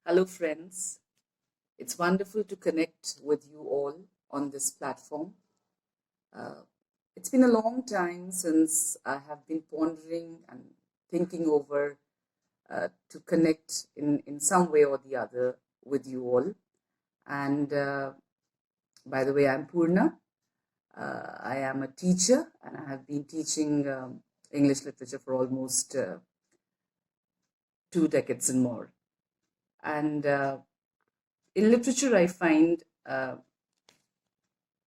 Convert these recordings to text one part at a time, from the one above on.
Hello, friends. It's wonderful to connect with you all on this platform. Uh, it's been a long time since I have been pondering and thinking over to connect in some way or the other with you all. And by the way, I'm Purna. I am a teacher and I have been teaching English literature for almost 2 decades and more. And in literature, I find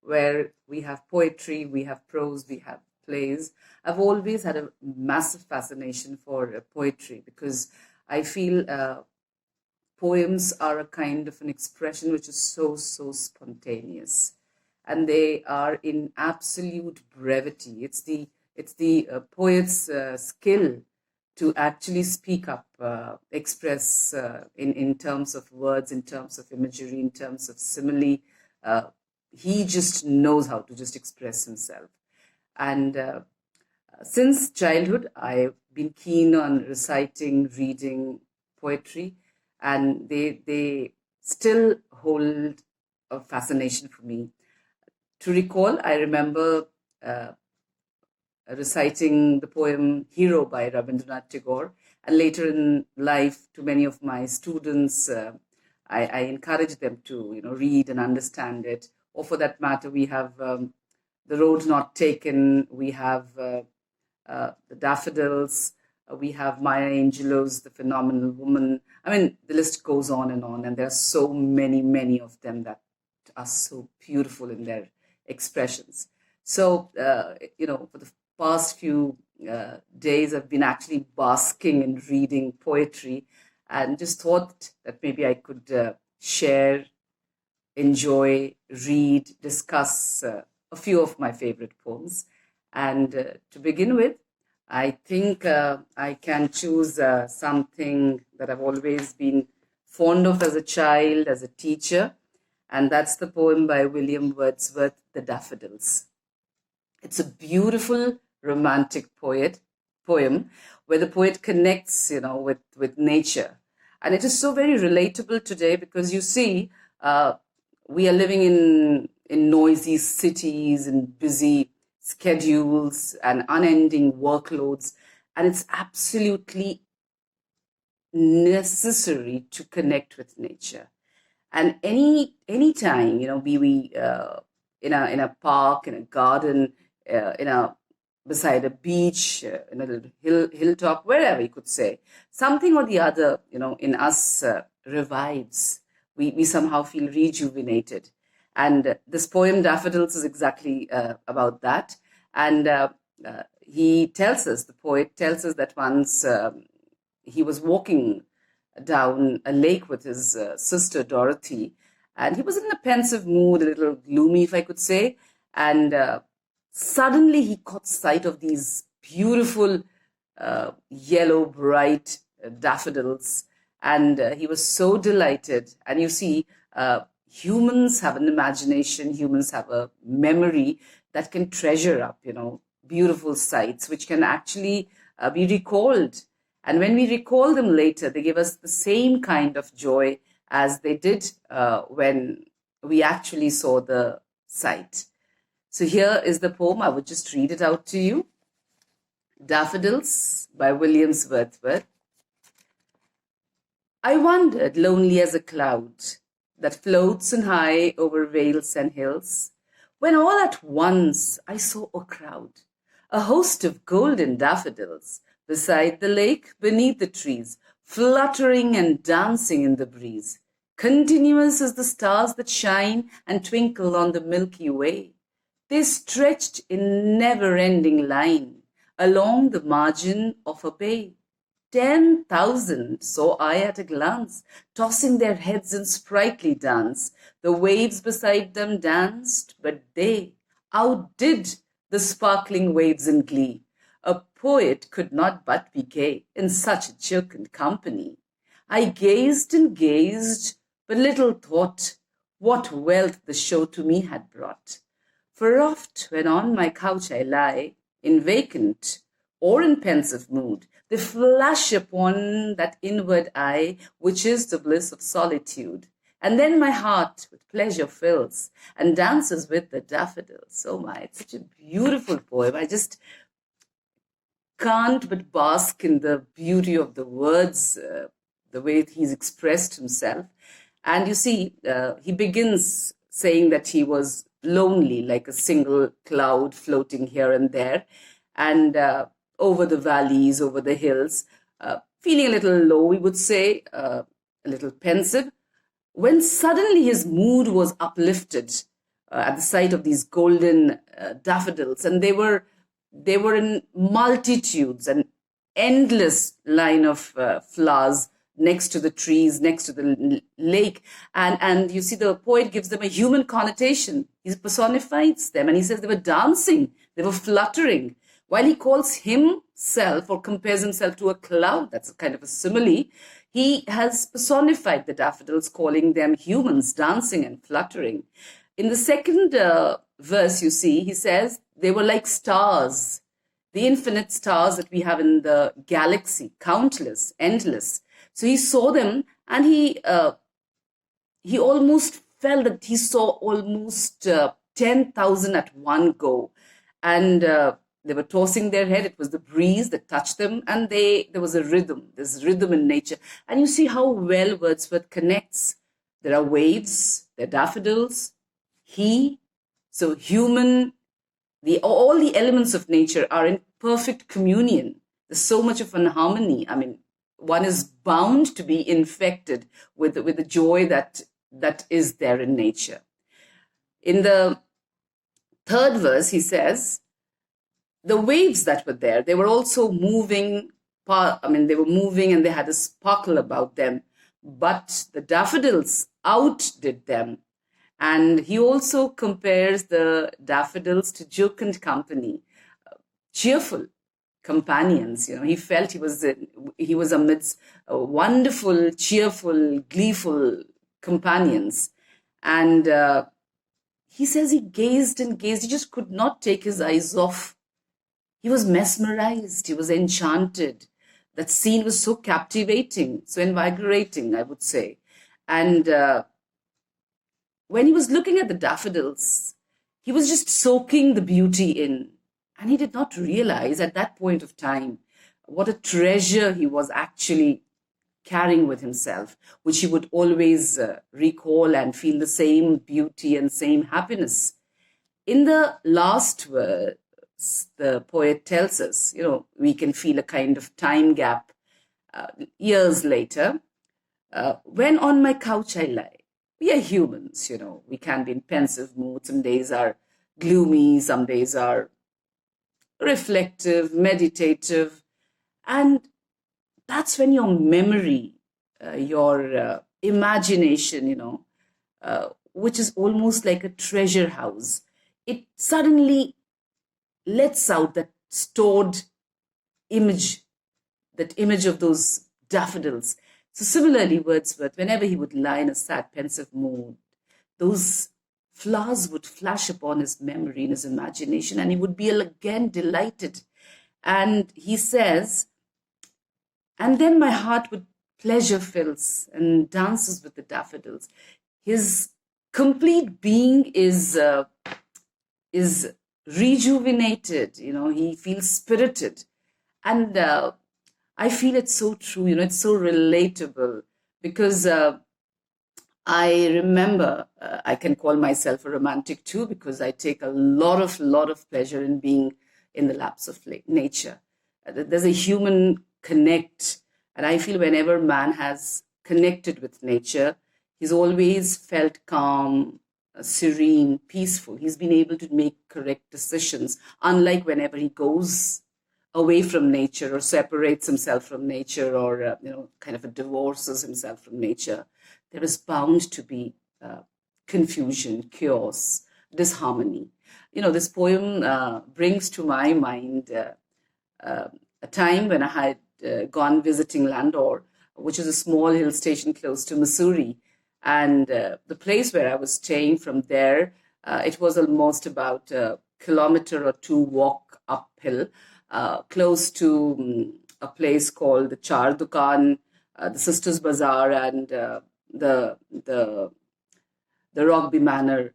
where we have poetry, we have prose, we have plays. I've always had a massive fascination for poetry because I feel poems are a kind of an expression which is so spontaneous, and they are in absolute brevity. It's the poet's skill to actually speak up, express in terms of words, in terms of imagery, in terms of simile. He just knows how to just express himself. And since childhood, I've been keen on reciting, reading poetry, and they still hold a fascination for me. To recall, I remember reciting the poem Hero by Rabindranath Tagore, and later in life, to many of my students, I encourage them to read and understand it. Or for that matter, we have The Road Not Taken, we have the Daffodils, we have Maya Angelou's The Phenomenal Woman. I mean, the list goes on, and there are so many of them that are so beautiful in their expressions. So, for the past few days, I've been actually basking in reading poetry and just thought that maybe I could share, enjoy, read, discuss a few of my favorite poems. And to begin with, I think I can choose something that I've always been fond of as a child, as a teacher, and that's the poem by William Wordsworth, The Daffodils. It's a beautiful romantic poem where the poet connects, with nature. And it is so very relatable today because you see, we are living in noisy cities and busy schedules and unending workloads, and it's absolutely necessary to connect with nature. And any time, be we in a park, in a garden, in a beside a beach, in a little hilltop, wherever you could say, something or the other, in us revives. We somehow feel rejuvenated. And this poem, Daffodils, is exactly about that. And the poet tells us that once he was walking down a lake with his sister Dorothy, and he was in a pensive mood, a little gloomy, if I could say. And suddenly he caught sight of these beautiful yellow, bright daffodils, and he was so delighted. And you see, humans have an imagination, humans have a memory that can treasure up, beautiful sights, which can actually be recalled. And when we recall them later, they give us the same kind of joy as they did when we actually saw the sight. So here is the poem. I would just read it out to you. Daffodils by William Wordsworth. I wandered lonely as a cloud that floats on high over vales and hills, when all at once I saw a crowd, a host of golden daffodils, beside the lake, beneath the trees, fluttering and dancing in the breeze, continuous as the stars that shine and twinkle on the Milky Way. They stretched in never-ending line along the margin of a bay. 10,000 saw I at a glance, tossing their heads in sprightly dance. The waves beside them danced, but they outdid the sparkling waves in glee. A poet could not but be gay in such a jocund company. I gazed and gazed, but little thought what wealth the show to me had brought. For oft, when on my couch I lie, in vacant or in pensive mood, They flash upon that inward eye, which is the bliss of solitude. And then my heart with pleasure fills and dances with the daffodils. Oh my, it's such a beautiful poem. I just can't but bask in the beauty of the words, the way he's expressed himself. And you see, he begins saying that he was lonely, like a single cloud floating here and there, and over the valleys, over the hills, feeling a little low, we would say, a little pensive, when suddenly his mood was uplifted at the sight of these golden daffodils, and they were in multitudes, an endless line of flowers next to the trees, next to the lake. And you see, the poet gives them a human connotation. He personifies them, and he says they were dancing, they were fluttering. While he calls himself or compares himself to a cloud, that's a kind of a simile, he has personified the daffodils, calling them humans dancing and fluttering. In the second verse, you see, he says they were like stars, the infinite stars that we have in the galaxy, countless, endless. So he saw them, and he almost felt that he saw almost 10,000 at one go. And they were tossing their head. It was the breeze that touched them, and there was a rhythm. There's rhythm in nature. And you see how well Wordsworth connects. There are waves, there are daffodils, so human, all the elements of nature are in perfect communion. There's so much of an harmony. I mean, one is bound to be infected with the joy that is there in nature. In the third verse, he says, the waves that were there, they were also moving. They were moving, and they had a sparkle about them. But the daffodils outdid them. And he also compares the daffodils to jocund company, cheerful companions. He felt he was amidst wonderful, cheerful, gleeful companions. And he says he gazed and gazed. He just could not take his eyes off. He was mesmerized. He was enchanted. That scene was so captivating, so invigorating, I would say. And when he was looking at the daffodils, he was just soaking the beauty in. And he did not realize at that point of time what a treasure he was actually carrying with himself, which he would always recall and feel the same beauty and same happiness. In the last verse, the poet tells us, we can feel a kind of time gap years later. When on my couch I lie. We are humans, we can be in pensive moods. Some days are gloomy, some days are reflective, meditative. And that's when your memory, your imagination, which is almost like a treasure house, it suddenly lets out that stored image, that image of those daffodils. So similarly, Wordsworth, whenever he would lie in a sad, pensive mood, those flowers would flash upon his memory and his imagination, and he would be again delighted. And he says, and then my heart with pleasure fills and dances with the daffodils. His complete being is rejuvenated, he feels spirited. And I feel it's so true, it's so relatable, because I remember, I can call myself a romantic too, because I take a lot of pleasure in being in the laps of nature. There's a human connect, and I feel whenever man has connected with nature, he's always felt calm, serene, peaceful. He's been able to make correct decisions, unlike whenever he goes away from nature or separates himself from nature, or kind of divorces himself from nature. There is bound to be confusion, chaos, disharmony. This poem brings to my mind a time when I had gone visiting Landor, which is a small hill station close to Missouri. And the place where I was staying from there, it was almost about a kilometer or two walk uphill, close to a place called the Char Dukan, the Sisters Bazaar, and the Rogby Manor.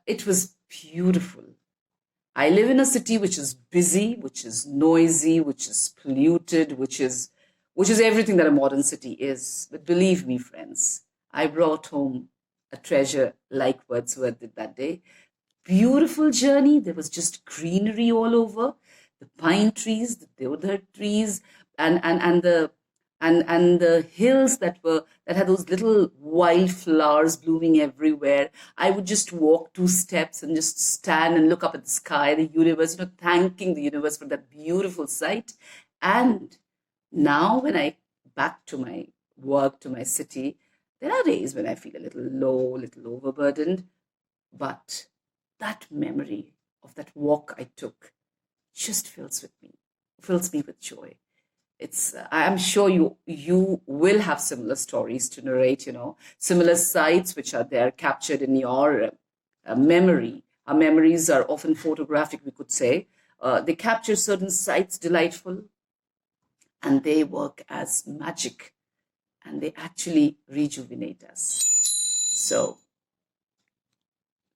It was beautiful. I live in a city which is busy, which is noisy, which is polluted, which is everything that a modern city is. But believe me, friends, I brought home a treasure like Wordsworth did that day. Beautiful journey. There was just greenery all over, the pine trees, the deodar trees, and the hills that had those little wildflowers blooming everywhere. I would just walk 2 steps and just stand and look up at the sky, the universe, thanking the universe for that beautiful sight. And now, when I back to my work, to my city, there are days when I feel a little low, a little overburdened, but that memory of that walk I took just fills me with joy. I'm sure you will have similar stories to narrate, similar sights which are there captured in your memory. Our memories are often photographic, we could say. They capture certain sights delightful, and they work as magic, and they actually rejuvenate us. So,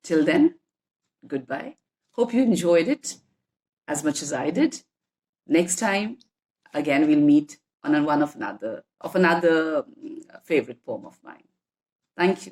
till then, goodbye. Hope you enjoyed it as much as I did. Next time, again, we'll meet on another favorite poem of mine. Thank you.